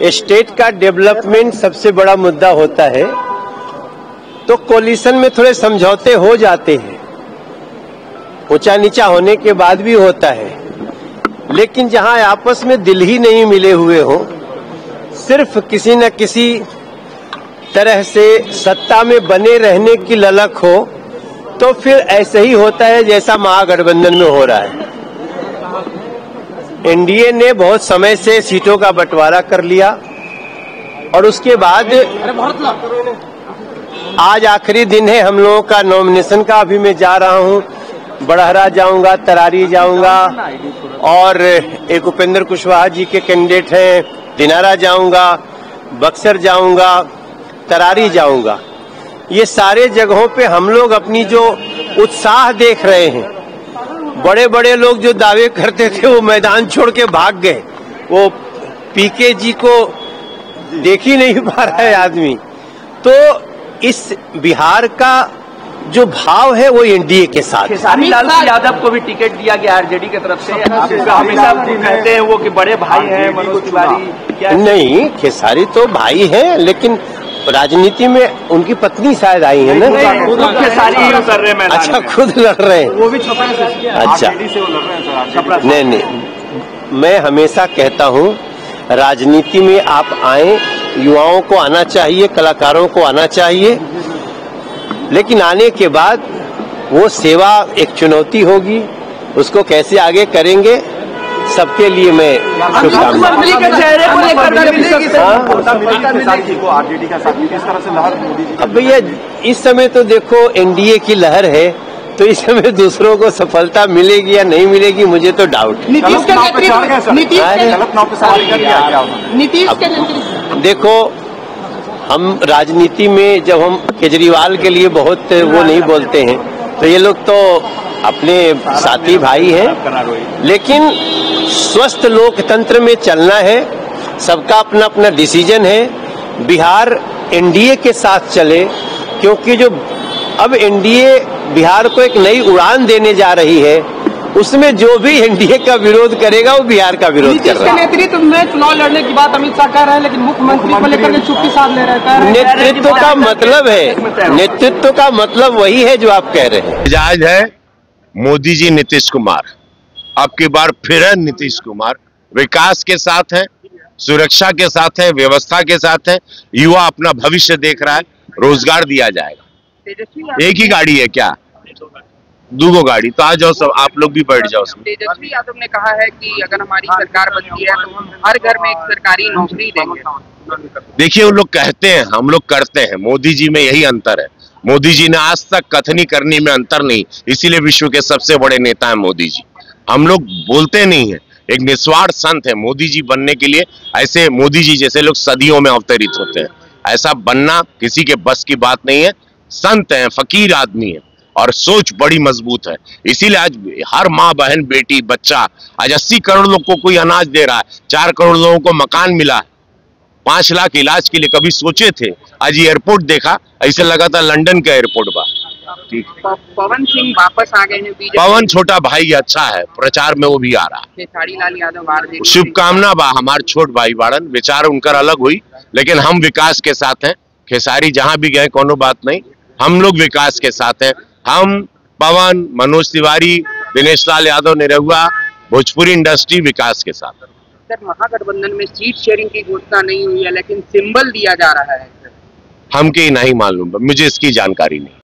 State का development सबसे बड़ा मुद्दा होता है, तो कोलिशन में थोड़े समझौते हो जाते हैं, ऊंचा नीचा होने के बाद भी होता है, लेकिन जहां आपस में दिल ही नहीं मिले हुए हो, सिर्फ किसी न किसी तरह से सत्ता में बने रहने की ललक हो, तो फिर ऐसे ही होता है जैसा महागठबंधन में हो रहा है। एनडीए ने बहुत समय से सीटों का बंटवारा कर लिया और उसके बाद आज आखिरी दिन है हम लोगों का नॉमिनेशन का। अभी मैं जा रहा हूं, बड़हरा जाऊंगा, तरारी जाऊंगा और एक उपेंद्र कुशवाहा जी के कैंडिडेट हैं, दिनारा जाऊंगा, बक्सर जाऊंगा, तरारी जाऊंगा। ये सारे जगहों पे हम लोग अपनी जो उत्साह देख रहे हैं, बड़े बड़े लोग जो दावे करते थे वो मैदान छोड़ के भाग गए, वो पीके जी को देख ही नहीं पा रहा है आदमी। तो इस बिहार का जो भाव है वो एनडीए के साथ। खेसारी लाल यादव को भी टिकट दिया गया आरजेडी की तरफ से। हमेशा कहते हैं वो कि बड़े भाई हैं मनोज तिवारी। नहीं, खेसारी तो भाई हैं, लेकिन राजनीति में उनकी पत्नी शायद आई है ना। खेसारी कर रहे हैं। अच्छा, खुद लड़ रहे हैं वो भी छपरा से। अच्छा, नहीं, मैं हमेशा कहता हूँ राजनीति में आप आए, युवाओं को आना चाहिए, कलाकारों को आना चाहिए, लेकिन आने के बाद वो सेवा एक चुनौती होगी, उसको कैसे आगे करेंगे, सबके लिए मैं शुभकामनाएं। अब भैया इस समय तो देखो एनडीए की लहर है, तो इस समय दूसरों को सफलता मिलेगी या नहीं मिलेगी मुझे तो डाउट है। देखो, हम राजनीति में जब हम केजरीवाल के लिए बहुत वो नहीं बोलते हैं, तो ये लोग तो अपने साथी भाई हैं, लेकिन स्वस्थ लोकतंत्र में चलना है, सबका अपना अपना डिसीजन है। बिहार एनडीए के साथ चले, क्योंकि जो अब एनडीए बिहार को एक नई उड़ान देने जा रही है, उसमें जो भी एनडीए का विरोध करेगा वो बिहार का विरोध कर रहा है। नेतृत्व में चुनाव लड़ने की बात अमित शाह कह रहे हैं, लेकिन मुख्यमंत्री को लेकर के चुप्पी साध ले रहता है। नेतृत्व का मतलब है, नेतृत्व का मतलब वही है जो आप कह रहे हैं। मिजाज है मोदी जी, नीतीश कुमार, अब की बार फिर है नीतीश कुमार। विकास के साथ है, सुरक्षा के साथ है, व्यवस्था के साथ है, युवा अपना भविष्य देख रहा है, रोजगार दिया जाएगा। एक ही गाड़ी है क्या? दूगो गाड़ी, तो आ जाओ सब, आप लोग भी बैठ जाओ उसमें। तेजस्वी यादव ने कहा है कि अगर हमारी सरकार बनती है तो हम हर घर में एक सरकारी नौकरी देंगे। देखिए, वो लोग कहते हैं, हम लोग करते हैं। मोदी जी में यही अंतर है। मोदी जी ने आज तक कथनी करने में अंतर नहीं, इसीलिए विश्व के सबसे बड़े नेता है मोदी जी। हम लोग बोलते नहीं है, एक निस्वार्थ संत है। मोदी जी बनने के लिए ऐसे मोदी जी जैसे लोग सदियों में अवतरित होते हैं, ऐसा बनना किसी के बस की बात नहीं है। संत है, फकीर आदमी है और सोच बड़ी मजबूत है। इसीलिए आज हर माँ, बहन, बेटी, बच्चा, आज 80 करोड़ लोग को कोई अनाज दे रहा है, 4 करोड़ लोगों को मकान मिला है, 5 लाख इलाज के लिए कभी सोचे थे? आज एयरपोर्ट देखा, ऐसे लगा था लंदन का एयरपोर्ट बा। पवन सिंह वापस आ गए हैं बीजेपी। पवन छोटा भाई अच्छा है, प्रचार में वो भी आ रहा है। खेसारी लाल यादव शुभकामना बा, हमारे छोट भाई बाड़न, विचार उनकर अलग हुई, लेकिन हम विकास के साथ हैं। खेसारी जहां भी गए कोनो बात नहीं, हम लोग विकास के साथ हैं। हम, पवन, मनोज तिवारी, दिनेश लाल यादव, निरहुआ, भोजपुरी इंडस्ट्री विकास के साथ। सर, महागठबंधन में सीट शेयरिंग की घोषणा नहीं हुई है, लेकिन सिंबल दिया जा रहा है। हमके नहीं मालूम, मुझे इसकी जानकारी नहीं।